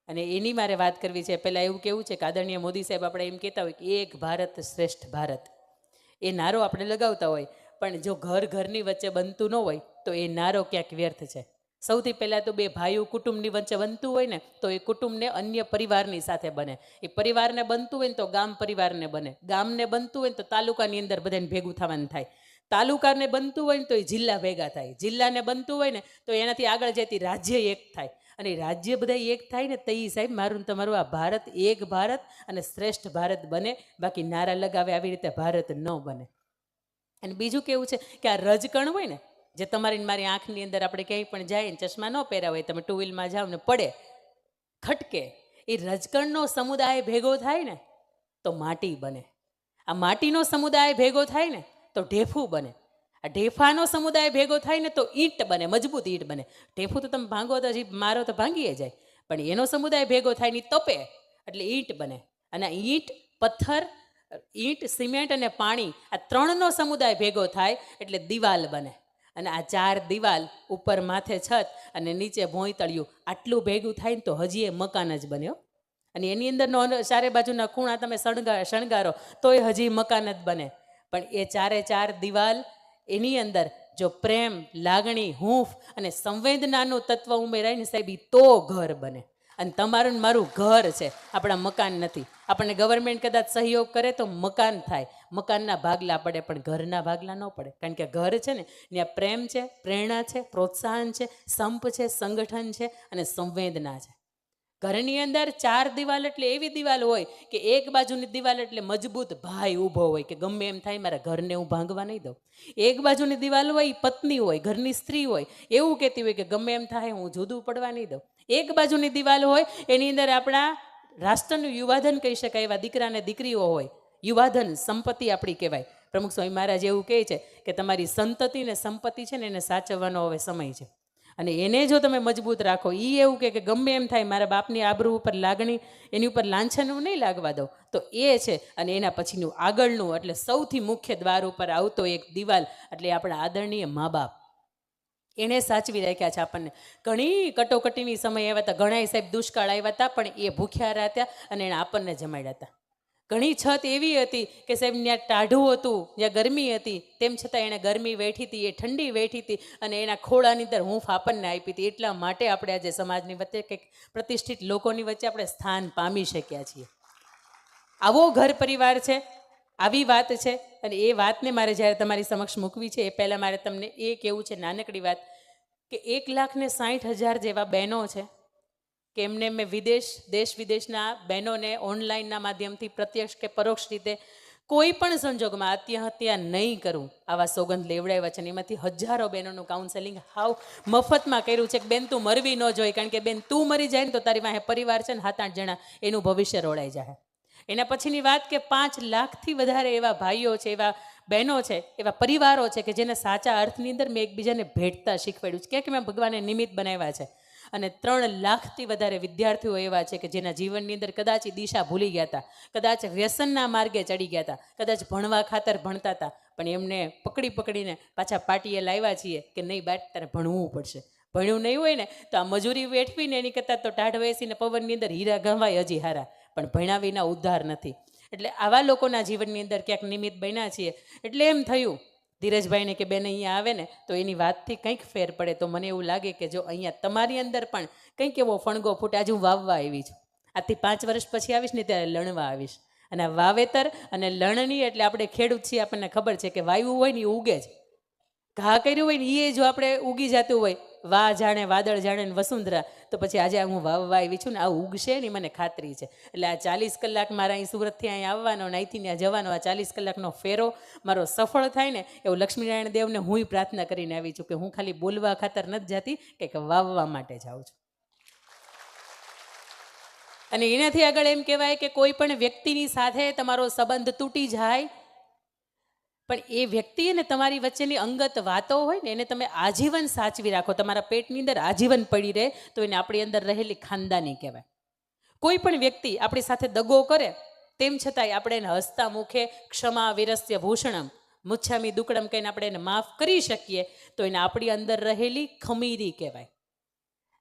અને એની મારે વાત કરવી છે. પહેલાં એવું કેવું છે કે આદરણીય મોદી સાહેબ આપણે એમ કહેતા હોય કે એક ભારત શ્રેષ્ઠ ભારત, એ નારો આપણે લગાવતા હોય, પણ જો ઘર ઘરની વચ્ચે બનતું ન હોય તો એ નારો ક્યાંક વ્યર્થ છે. સૌથી પહેલાં તો બે ભાઈઓ કુટુંબની વચ્ચે બનતું હોય ને તો એ કુટુંબને અન્ય પરિવારની સાથે બને. એ પરિવારને બનતું હોય ને તો ગામ પરિવારને બને, ગામને બનતું હોય ને તો તાલુકાની અંદર બધાને ભેગું થવાનું થાય, તાલુકાને બનતું હોય ને તો એ જિલ્લા ભેગા થાય, જિલ્લાને બનતું હોય ને તો એનાથી આગળ જતી રાજ્ય એક થાય, અને રાજ્ય બધા એક થાય ને તો એ સાહેબ મારું તમારું આ ભારત એક ભારત અને શ્રેષ્ઠ ભારત બને. બાકી નારા લગાવે આવી રીતે ભારત ન બને. અને બીજું કેવું છે કે આ રજકણ હોય ને, જે તમારી મારી આંખની અંદર આપણે ક્યાંય પણ જાય ને ચશ્મા ન પહેર્યા હોય, તમે ટુ વ્હીલમાં જાઓ ને પડે ખટકે, એ રજકણનો સમુદાય ભેગો થાય ને તો માટી બને. આ માટીનો સમુદાય ભેગો થાય ને તો ઢેફું બને. આ ઢેફાનો સમુદાય ભેગો થાય ને તો ઈંટ બને, મજબૂત ઈંટ બને. ઢેફું તો તમે ભાંગો તો હજી મારો તો ભાંગીએ જાય, પણ એનો સમુદાય ભેગો થાય ને તપે એટલે ઈંટ બને. અને ઈંટ, પથ્થર, ઈંટ, સિમેન્ટ અને પાણી, આ ત્રણનો સમુદાય ભેગો થાય એટલે દિવાલ બને. અને આ ચાર દિવાલ, ઉપર માથે છત અને નીચે ભોંયતળિયું, આટલું ભેગું થાય ને તો હજી એ મકાન જ બન્યો. અને એની અંદરનો ચારે બાજુના ખૂણા તમે શણગારો તો એ હજી મકાન જ બને. પણ એ ચારે ચાર દિવાલ, એની અંદર જો પ્રેમ, લાગણી, હૂંફ અને સંવેદનાનું તત્વ ઉમેરાય ને સાહેબ, તો ઘર બને. અને તમારું મારું ઘર છે, આપણા મકાન નથી. આપણને ગવર્મેન્ટ કદાચ સહયોગ કરે તો મકાન થાય, મકાનના ભાગલા પડે, પણ ઘરના ભાગલા ન પડે. કારણ કે ઘર છે ને ત્યાં પ્રેમ છે, પ્રેરણા છે, પ્રોત્સાહન છે, સંપ છે, સંગઠન છે અને સંવેદના છે. ઘરની અંદર ચાર દિવાલ એટલે એવી દિવાલ હોય કે એક બાજુની દિવાલ એટલે મજબૂત ભાઈ ઊભો હોય કે ગમે એમ થાય મારા ઘરને હું ભાંગવા નહીં દઉં. એક બાજુની દિવાલ હોય પત્ની હોય, ઘરની સ્ત્રી હોય, એવું કહેતી હોય કે ગમે એમ થાય હું જુદું પડવા નહીં દઉં. એક બાજુની દિવાલ હોય એની અંદર આપણા રાષ્ટ્રનું યુવાધન કહી શકાય એવા દીકરા અને દીકરીઓ હોય. યુવાધન સંપત્તિ આપણી કહેવાય. પ્રમુખ સ્વામી મહારાજ એવું કહે છે કે તમારી સંતતિ ને સંપત્તિ છે ને એને સાચવવાનો હવે સમય છે. અને એને જો તમે મજબૂત રાખો, એ એવું કે ગમે એમ થાય મારા બાપની આબરૂ ઉપર લાગણી, એની ઉપર લાંછન હું નહીં લાગવા દઉં, તો એ છે. અને એના પછીનું આગળનું એટલે સૌથી મુખ્ય દ્વાર ઉપર આવતો એક દિવાલ એટલે આપણા આદરણીય મા બાપ, એણે સાચવી રાખ્યા છે આપણને. ઘણી કટોકટીની સમય આવ્યા હતા, ઘણા સાહેબ દુષ્કાળ આવ્યા હતા, પણ એ ભૂખ્યા રહ્યા અને એણે આપણને જમાડ્યા હતા. ઘણી છત એવી હતી કે સાહેબ ત્યાં ટાઢું હતું, જ્યાં ગરમી હતી, તેમ છતાં એણે ગરમી વેઠી હતી, એ ઠંડી વેઠી હતી અને એના ખોળાની અંદર હૂંફ આપણને આપી હતી. એટલા માટે આપણે આજે સમાજની વચ્ચે કંઈક પ્રતિષ્ઠિત લોકોની વચ્ચે આપણે સ્થાન પામી શક્યા છીએ. આવો ઘર પરિવાર છે, આવી વાત છે. અને એ વાતને મારે જ્યારે તમારી સમક્ષ મૂકવી છે એ પહેલાં મારે તમને એ કહેવું છે, નાનકડી વાત, કે 1,60,000 જેવા બહેનો છે કે એમને મેં દેશ વિદેશના બહેનોને ઓનલાઈનના માધ્યમથી પ્રત્યક્ષ કે પરોક્ષ રીતે કોઈ પણ સંજોગમાં આત્મહત્યા નહીં કરું આવા સોગંદ લેવડાવ્યા છે. અને એમાંથી હજારો બહેનોનું કાઉન્સેલિંગ હાવ મફતમાં કર્યું છે કે બેન તું મરવી ન જોઈએ, કારણ કે બેન તું મરી જાય ને તો તારી પાસે પરિવાર છે ને 7-8 જણા, એનું ભવિષ્ય રોડાઈ જાય. એના પછીની વાત કે 5 લાખથી વધારે એવા ભાઈઓ છે, એવા બહેનો છે, એવા પરિવારો છે કે જેને સાચા અર્થની અંદર મેં એકબીજાને ભેટતા શીખવાડ્યું છે, કે મેં ભગવાને નિમિત્ત બનાવ્યા છે. અને 3 લાખથી વધારે વિદ્યાર્થીઓ એવા છે કે જેના જીવનની અંદર કદાચ દિશા ભૂલી ગયા હતા, કદાચ વ્યસનના માર્ગે ચડી ગયા હતા, કદાચ ભણવા ખાતર ભણતા હતા, પણ એમને પકડીને પાછા પાટીએ લાવ્યા છીએ કે નહીં બાટ તારે ભણવું પડશે. ભણ્યું નહીં હોય ને તો આ મજૂરી વેઠવીને એની કરતાં તો ટાઢ વેસીને પવનની અંદર હીરા ગવાય હજી હારા, પણ ભણ્યા વિના ઉદ્ધાર નથી. એટલે આવા લોકોના જીવનની અંદર ક્યાંક નિમિત્ત બન્યા છીએ. એટલે એમ થયું ધીરજભાઈને કે બેન અહીંયા આવે ને તો એની વાતથી કંઈક ફેર પડે. તો મને એવું લાગે કે જો અહીંયા તમારી અંદર પણ કંઈક એવો ફણગો ફૂટે. આજે હું વાવવા આવી છું, આજથી 5 વર્ષ પછી આવીશ ને ત્યારે લણવા આવીશ. અને આ વાવેતર અને લણણી એટલે આપણે ખેડૂત છીએ, આપણને ખબર છે કે વાવ્યું હોય ને એ ઉગે જ, ઘા કર્યું હોય ને એ જો આપણે ઉગી જતું હોય, વાહ જાણે વાદળ જાણે ને વસુંધરા, તો પછી આજે હું વાવવા આવી છું ને આ ઉગશે ને મને ખાતરી છે. એટલે આ 40 કલાક મારા અહીં સુરતથી અહીં આવવાનો ને અહીંથી ત્યાં જવાનો, આ 40 કલાકનો ફેરો મારો સફળ થાય ને એવું લક્ષ્મીનારાયણ દેવને હું પ્રાર્થના કરીને આવી છું કે હું ખાલી બોલવા ખાતર નથી જતી, કંઈક વાવવા માટે જાઉં છું. અને એનાથી આગળ એમ કહેવાય કે કોઈ પણ વ્યક્તિની સાથે તમારો સંબંધ તૂટી જાય, પણ એ વ્યક્તિ અને તમારી વચ્ચેની અંગત વાતો હોય ને એને તમે આજીવન સાચવી રાખો, તમારા પેટની અંદર આજીવન પડી રહે, તો એને આપણી અંદર રહેલી ખાનદાની કહેવાય. કોઈ પણ વ્યક્તિ આપણી સાથે દગો કરે તેમ છતાંય આપણે એને હસતા મુખે ક્ષમા વિરસ્ય ભૂષણમ મુચ્છામી દુકડમ કહીને આપણે એને માફ કરી શકીએ, તો એને આપણી અંદર રહેલી ખમીરી કહેવાય.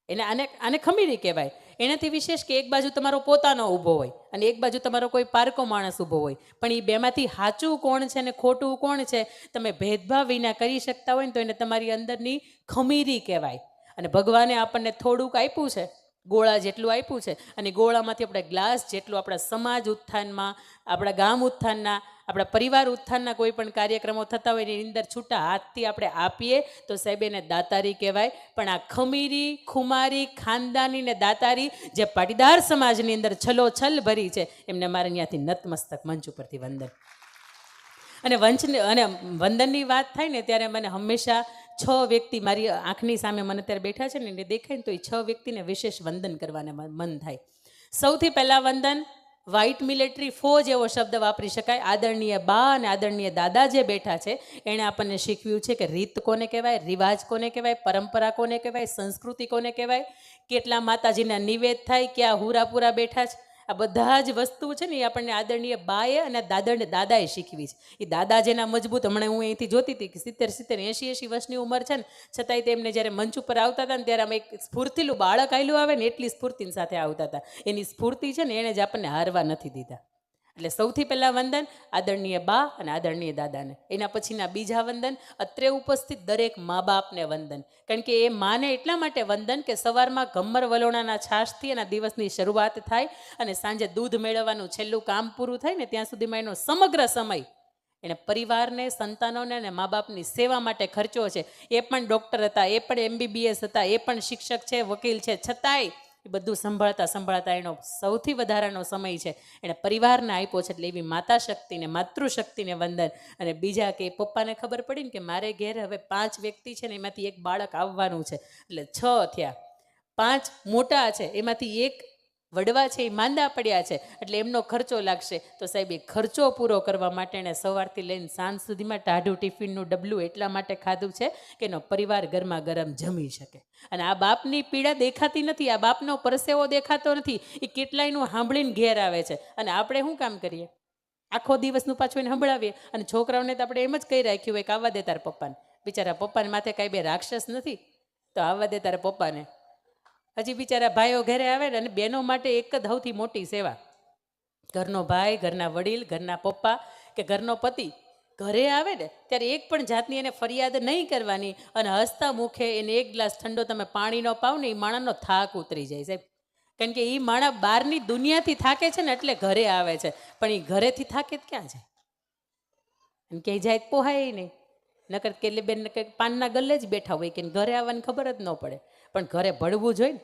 આને ખમીરી કહેવાય. એનાથી વિશેષ કે એક બાજુ તમારો પોતાનો ઊભો હોય અને એક બાજુ તમારો કોઈ પારકો માણસ ઊભો હોય, પણ એ બેમાંથી સાચું કોણ છે ને ખોટું કોણ છે તમે ભેદભાવ વિના કરી શકતા હોય ને તો એને તમારી અંદરની ખમીરી કહેવાય. અને ભગવાને આપણને થોડુંક આપ્યું છે, ગોળા જેટલું આપ્યું છે, અને ગોળામાંથી આપણે ગ્લાસ જેટલું આપણા સમાજ ઉત્થાનમાં, આપણા ગામ ઉત્થાનના, આપણા પરિવાર ઉત્થાનના કોઈ પણ કાર્યક્રમો થતા હોય એની અંદર છૂટા હાથથી આપણે આપીએ તો સાહેબ એને દાતારી કહેવાય. પણ આ ખમીરી, ખુમારી, ખાનદાની ને દાતારી જે પાટીદાર સમાજની અંદર છલોછલ ભરી છે એમને મારે ત્યાંથી નતમસ્તક મંચ ઉપરથી વંદન. અને વંદનની વાત થાય ને ત્યારે મને હંમેશા 6 વ્યક્તિ મારી આંખની સામે મને અત્યારે બેઠા છે ને એને દેખાય ને તો એ 6 વ્યક્તિને વિશેષ વંદન કરવાને મન થાય. સૌથી પહેલાં વંદન વ્હાઇટ મિલિટરી ફોજ એવો શબ્દ વાપરી શકાય. આદરણીય બા અને આદરણીય દાદા જે બેઠા છે એણે આપણને શીખવ્યું છે કે રીત કોને કહેવાય, રિવાજ કોને કહેવાય, પરંપરા કોને કહેવાય, સંસ્કૃતિ કોને કહેવાય, કેટલા માતાજીના નિવેદ થાય, ક્યાં હુરાપુરા બેઠા છે, આ બધા જ વસ્તુ છે ને એ આપણને આદરણીય બાએ અને દાદાએ શીખવી છે. એ દાદા જેના મજબૂત, હમણાં હું અહીંથી જોતી હતી કે 70, 80 વર્ષની ઉંમર છે ને છતાંય તેમને જ્યારે મંચ ઉપર આવતા હતા ને ત્યારે આમ એક સ્ફૂર્તિલું બાળક આયલું આવે ને એટલી સ્ફૂર્તિની સાથે આવતા હતા. એની સ્ફૂર્તિ છે ને એણે જ આપણને હારવા નથી દીધા. એટલે સૌથી પહેલાં વંદન આદરણીય બા અને આદરણીય દાદાને. એના પછીના બીજા વંદન અત્રે ઉપસ્થિત દરેક મા બાપને વંદન. કારણ કે એ માને એટલા માટે વંદન કે સવારમાં ગમ્મર વલોણાના છાશથી એના દિવસની શરૂઆત થાય અને સાંજે દૂધ મેળવવાનું છેલ્લું કામ પૂરું થાય ને ત્યાં સુધીમાં એનો સમગ્ર સમય એણે પરિવારને, સંતાનોને અને મા બાપની સેવા માટે ખર્ચો છે. એ પણ ડૉક્ટર હતા, એ પણ MBBS હતા, એ પણ શિક્ષક છે, વકીલ છે, છતાંય એ બધું સંભાળતા એનો સૌથી વધારાનો સમય છે એણે પરિવારને આપ્યો છે. એટલે એવી માતા શક્તિને, માતૃશક્તિને વંદન. અને બીજા કે પપ્પાને ખબર પડી ને કે મારે ઘેર હવે 5 વ્યક્તિ છે ને એમાંથી એક બાળક આવવાનું છે, એટલે 6 થયા, 5 મોટા છે એમાંથી એક વડવા છે એ માંદા પડ્યા છે, એટલે એમનો ખર્ચો લાગશે. તો સાહેબ એ ખર્ચો પૂરો કરવા માટે એણે સવારથી લઈને સાંજ સુધીમાં ટાઢું ટિફિનનું ડબલું એટલા માટે ખાધું છે કે એનો પરિવાર ગરમા ગરમ જમી શકે. અને આ બાપની પીડા દેખાતી નથી, આ બાપનો પરસેવો દેખાતો નથી, એ કેટલાયનું સાંભળીને ઘેર આવે છે. અને આપણે શું કામ કરીએ? આખો દિવસનું પાછું એને સંભળાવીએ. અને છોકરાઓને તો આપણે એમ જ કહી રાખ્યું હોય કે આવવા દે તાર પપ્પાને. બિચારા પપ્પાને માથે કાંઈ બે રાક્ષસ નથી, તો આવવા દે તારા પપ્પાને. હજી બિચારા ભાઈઓ ઘરે આવે ને, અને બહેનો માટે એક જ સૌથી મોટી સેવા, ઘરનો ભાઈ, ઘરના વડીલ, ઘરના પપ્પા કે ઘરનો પતિ ઘરે આવે ને ત્યારે એક પણ જાતની એને ફરિયાદ નહીં કરવાની. અને હસતા મુખે એને એક ગ્લાસ ઠંડો તમે પાણીનો પાવ ને એ માણસનો થાક ઉતરી જાય સાહેબ. કારણ કે એ માણસ બહારની દુનિયાથી થાકે છે ને એટલે ઘરે આવે છે, પણ એ ઘરેથી થાકે ક્યાં છે? અને ક્યાંય જાય પોહાય નહીં. નકર કે બેન પાનના ગલ્લે જ બેઠા હોય કે ઘરે આવવાની ખબર જ ન પડે. પણ ઘરે ભળવું જોઈએ ને,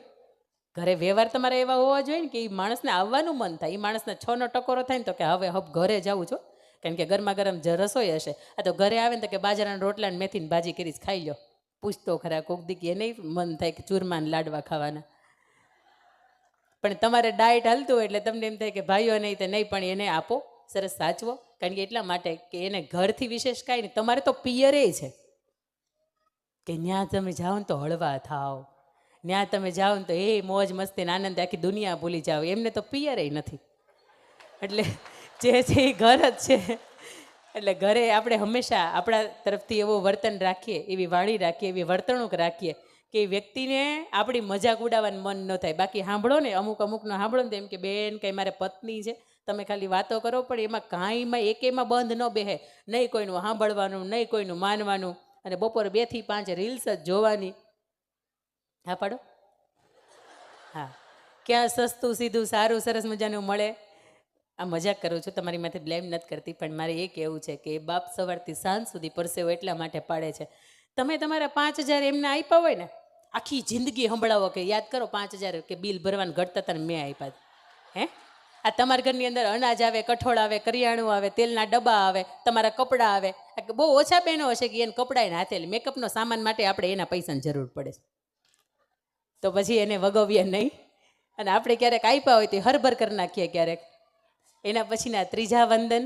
ઘરે વ્યવહાર તમારે એવા હોવા જોઈએ ને કે એ માણસને આવવાનું મન થાય. એ માણસને 6નો ટકોરો થાય ને તો કે હવે ઘરે જવું છો, કારણ કે ગરમા ગરમ રસોઈ હશે. આ તો ઘરે આવે ને તો કે બાજરાના રોટલા ને મેથીની ભાજી કરી ખાઈ લો. પૂછતો ખરા કોક દીકી એને મન થાય કે ચૂરમાન લાડવા ખાવાના. પણ તમારે ડાયટ હાલતું હોય એટલે તમને એમ થાય કે ભાઈઓ નહીં તો નહીં, પણ એને આપો, સરસ સાચવો. કારણ કે એટલા માટે કે એને ઘરથી વિશેષ કાંઈ નહીં. તમારે તો પિયરે છે કે ત્યાં તમે જાઓ ને તો હળવા થાવ, ત્યાં તમે જાઓ ને તો એ મોજ મસ્તી ને આનંદ આખી દુનિયા ભૂલી જાઓ. એમને તો પિયરે નથી. એટલે જે છે એ ઘર જ છે. એટલે ઘરે આપણે હંમેશા આપણા તરફથી એવો વર્તન રાખીએ, એવી વાણી રાખીએ, એવી વર્તણૂક રાખીએ કે એ વ્યક્તિને આપણી મજાક ઉડાવવાનું મન ન થાય. બાકી સાંભળો ને, અમુકનો સાંભળો ને તો એમ કે બેન કંઈ મારે પત્ની છે, તમે ખાલી વાતો કરો, પણ એમાં કાંઈમાં એકેમાં બંધ ન બેહે. નહીં કોઈનું સાંભળવાનું, નહીં કોઈનું માનવાનું, અને બપોર 2 થી 5 રીલ્સ જ જોવાની. હા પાડો. હા, ક્યાં સસ્તું સીધું સારું સરસ મજાનું મળે. આ મજાક કરું છું, તમારી માથે બ્લેમ નથી કરતી, પણ મારે એ કહેવું છે કે બાપ સવારથી સાંજ સુધી પરસેવો એટલા માટે પાડે છે. તમે તમારા 5,000 એમને આપ્યા હોય ને, આખી જિંદગી સંભળાવો કે યાદ કરો 5,000 કે બિલ ભરવાનું ઘટતા હતા ને મેં આપ્યા. હે, આ તમારા ઘરની અંદર અનાજ આવે, કઠોળ આવે, કરિયાણું આવે, તેલના ડબ્બા આવે, તમારા કપડાં આવે. બહુ ઓછા બહેનો હશે કે એને કપડાં હાથે, મેકઅપનો સામાન માટે આપણે એના પૈસાની જરૂર પડે છે, તો પછી એને વગવીએ નહીં. અને આપણે ક્યારેક આપ્યા હોય તો હરભર કરી નાખીએ ક્યારેક. એના પછીના ત્રીજા વંદન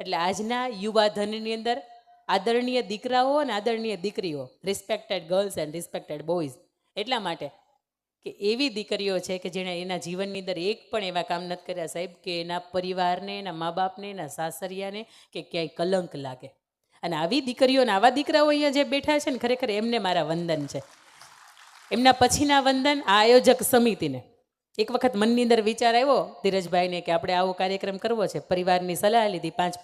એટલે આજના યુવા ધનની અંદર આદરણીય દીકરાઓ અને આદરણીય દીકરીઓ, respected girls and respected boys. એટલા માટે કે એવી દીકરીઓ છે કે જેણે એના જીવનની અંદર એક પણ એવા કામ નથી કર્યા સાહેબ કે એના પરિવારને, એના મા બાપને, એના સાસરિયાને કે ક્યાંય કલંક લાગે. અને આવી દીકરીઓ અને આવા દીકરાઓ અહીંયા જે બેઠા છે ને, ખરેખર એમને મારા વંદન છે. એમના પછીના વંદન આ આયોજક સમિતિને, એક વખત મનની અંદર વિચાર આવ્યો ધીરજભાઈને કે આપણે આવો કાર્યક્રમ કરવો છે. પરિવારની સલાહ લીધી, પાંચ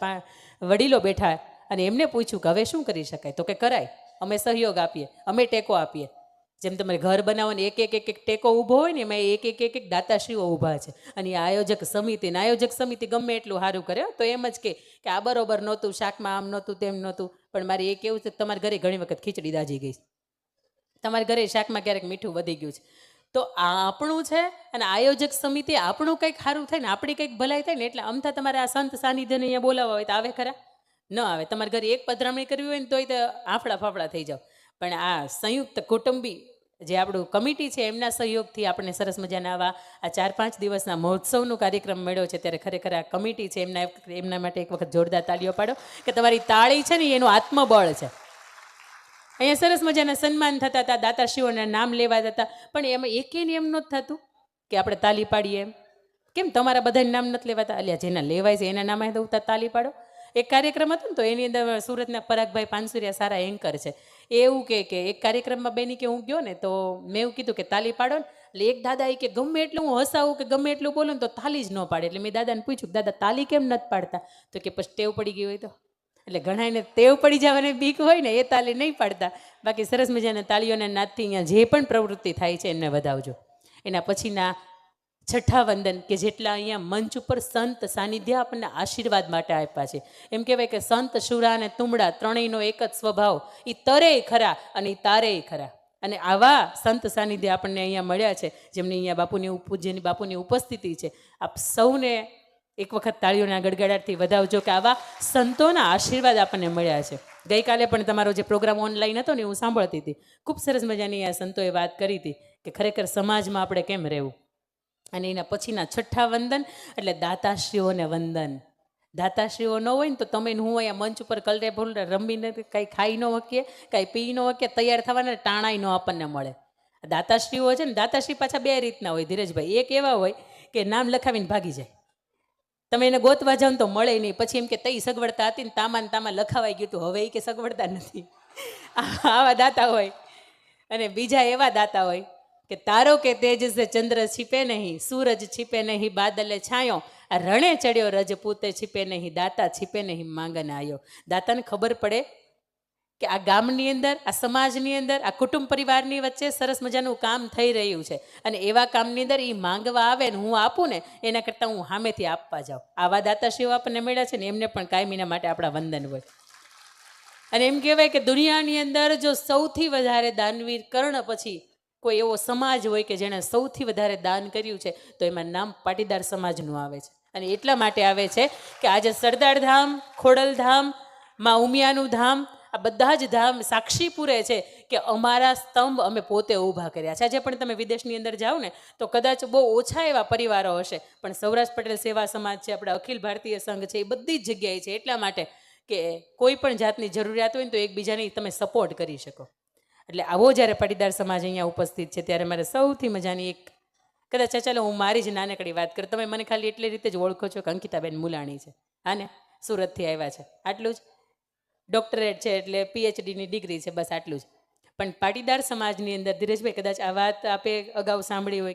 વડીલો બેઠા અને એમને પૂછ્યું કે હવે શું કરી શકાય. તો કે કરાય, અમે સહયોગ આપીએ, અમે ટેકો આપીએ. જેમ તમારે ઘર બનાવો ને એક એક એક એક ટેકો ઊભો હોય ને એમાં એક એક એક એક દાતાશ્રીઓ ઊભા છે. અને આયોજક સમિતિ ગમે એટલું સારું કરે તો એમ જ કે આ બરોબર નહોતું, શાકમાં આમ નહોતું, તેમ નહોતું. પણ મારે એ કેવું છે કે તમારા ઘરે ઘણી વખત ખીચડી દાજી ગઈ, તમારા ઘરે શાકમાં ક્યારેક મીઠું વધી ગયું છે. તો આ આપણું છે અને આયોજક સમિતિ આપણું કંઈક સારું થાય ને આપણી કંઈક ભલાઈ થાય ને એટલે અમથા તમારે આ સંત સાનિધ્યને અહીંયા બોલાવવા હોય તો આવે ખરા? ન આવે. તમારા ઘરે એક પધરામણી કરવી હોય ને તોય તો આફડા ફાફડા થઈ જાવ. પણ આ સંયુક્ત કુટુંબી જે આપણું કમિટી છે એમના સહયોગથી આપણને સરસ મજાના આવા આ 4-5 દિવસના મહોત્સવનો કાર્યક્રમ મળ્યો છે. ત્યારે ખરેખર આ કમિટી છે એમના માટે એક વખત જોરદાર તાળીઓ પાડો કે તમારી તાળી છે ને એનું આત્મબળ છે. અહીંયા સરસ મજાના સન્માન થતા હતા, દાતાશ્રીઓના નામ લેવાતા હતા, પણ એમાં એકેય એમ નહોતું થતું કે આપણે તાલી પાડીએ. એમ કેમ તમારા બધાના નામ નથી લેવાતા? અલ્યા જેના લેવાય છે એના નામે તો તાલી પાડો. એક કાર્યક્રમ હતો ને તો એની અંદર સુરતના પરાગભાઈ પાનસુરિયા સારા એન્કર છે, એવું કે એક કાર્યક્રમમાં બેની કે હું ગયો ને તો મેં એવું કીધું કે તાલી પાડો ને. એટલે એક દાદા એ કે ગમે એટલું હું હસાવું કે ગમે એટલું બોલું ને તો તાલી જ ન પાડે. એટલે મેં દાદાને પૂછ્યું દાદા તાલી કેમ નથી પાડતા? તો કે પછી ટેવ પડી ગઈ હોય તો. એટલે ઘણાને ટેવ પડી જવાની બીક હોય ને એ તાલી નહીં પાડતા. બાકી સરસ મજાના તાલીઓના નાદથી અહીંયા જે પણ પ્રવૃત્તિ થાય છે એને વધાવજો. એના પછીના છઠ્ઠા વંદન કે જેટલા અહીંયા મંચ ઉપર સંત સાનિધ્ય આપણને આશીર્વાદ માટે આપ્યા છે. એમ કહેવાય કે સંત શુરા અને તુમડા ત્રણેયનો એક જ સ્વભાવ, એ તરેય ખરા અને એ તારેય ખરા. અને આવા સંત સાનિધ્ય આપણને અહીંયા મળ્યા છે જેમની અહીંયા પૂજ્યની બાપુની ઉપસ્થિતિ છે. આપ સૌને એક વખત તાળીઓના ગડગડાટથી વધાવજો કે આવા સંતોના આશીર્વાદ આપણને મળ્યા છે. ગઈકાલે પણ તમારો જે પ્રોગ્રામ ઓનલાઈન હતો ને હું સાંભળતી હતી, ખૂબ સરસ મજાની આ સંતોએ વાત કરી હતી કે ખરેખર સમાજમાં આપણે કેમ રહેવું. અને એના પછીના છઠ્ઠા વંદન એટલે દાતાશ્રીઓને વંદન. દાતાશ્રીઓ ન હોય ને તો તમે હું અહીંયા મંચ ઉપર કલરે ભૂલરે રમીને કાંઈ ખાઈ ન શકીએ, કાંઈ પી ન શકીએ, તૈયાર થવાના ટાણાઈ ન આપણને મળે. દાતાશ્રીઓ છે ને, દાતાશ્રી પાછા બે રીતના હોય ધીરજભાઈ. એક એવા હોય કે નામ લખાવીને ભાગી જાય, તમે એને ગોતવા જાઓ ને તો મળે નહીં. પછી એમ કે તઈ સગવડતા હતી ને તામાં લખાવાઈ ગયું હતું, હવે એ કે સગવડતા નથી. આવા દાતા હોય. અને બીજા એવા દાતા હોય કે તારો કે તેજ સે ચંદ્ર छिपे नहीं, सूरज छिपे नहीं बादले छायो, આ રણે ચડ્યો રજપૂતે छिपे नहीं, દાતા छिपे नहीं માંગન આવ્યો. દાતાને ખબર પડે કે આ ગામની અંદર, આ સમાજની અંદર, આ કુટુંબ પરિવારની વચ્ચે સરસ મજાનું કામ થઈ રહ્યું છે અને એવા કામની અંદર એ માંગવા આવે ને હું આપું ને એના કરતાં હું સામેથી આપવા જાઉં. આવા દાતાશ્રીઓ આપણને મળ્યા છે ને એમને પણ કાયમીના માટે આપણા વંદન હોય. અને એમ કહેવાય કે દુનિયાની અંદર જો સૌથી વધારે દાનવીર કર્ણ પછી કોઈ એવો સમાજ હોય કે જેણે સૌથી વધારે દાન કર્યું છે તો એમાં નામ પાટીદાર સમાજનું આવે છે. અને એટલા માટે આવે છે કે આજે સરદાર ધામ, ખોડલધામ, માં ઉમિયાનું ધામ, આ બધા જ ધામ સાક્ષી પૂરે છે કે અમારા સ્તંભ અમે પોતે ઊભા કર્યા છે. આજે પણ તમે વિદેશની અંદર જાઓ ને તો કદાચ બહુ ઓછા એવા પરિવારો હશે, પણ સૌરાષ્ટ્ર પટેલ સેવા સમાજ છે, આપણા અખિલ ભારતીય સંઘ છે, એ બધી જ જગ્યાએ છે. એટલા માટે કે કોઈ પણ જાતની જરૂરિયાત હોય ને તો એકબીજાની તમે સપોર્ટ કરી શકો. એટલે આવો જ્યારે પાટીદાર સમાજ અહીંયા ઉપસ્થિત છે ત્યારે મારે સૌથી મજાની એક કદાચ ચાલો હું મારી જ નાનકડી વાત કરું. તમે મને ખાલી એટલી રીતે જ ઓળખો છો કે અંકિતાબેન મુલાણી છે, હા ને, સુરતથી આવ્યા છે, આટલું જ. ડૉક્ટરેટ છે એટલે PhDની ડિગ્રી છે, બસ આટલું જ. પણ પાટીદાર સમાજની અંદર ધીરજભાઈ કદાચ આ વાત આપે અગાઉ સાંભળી હોય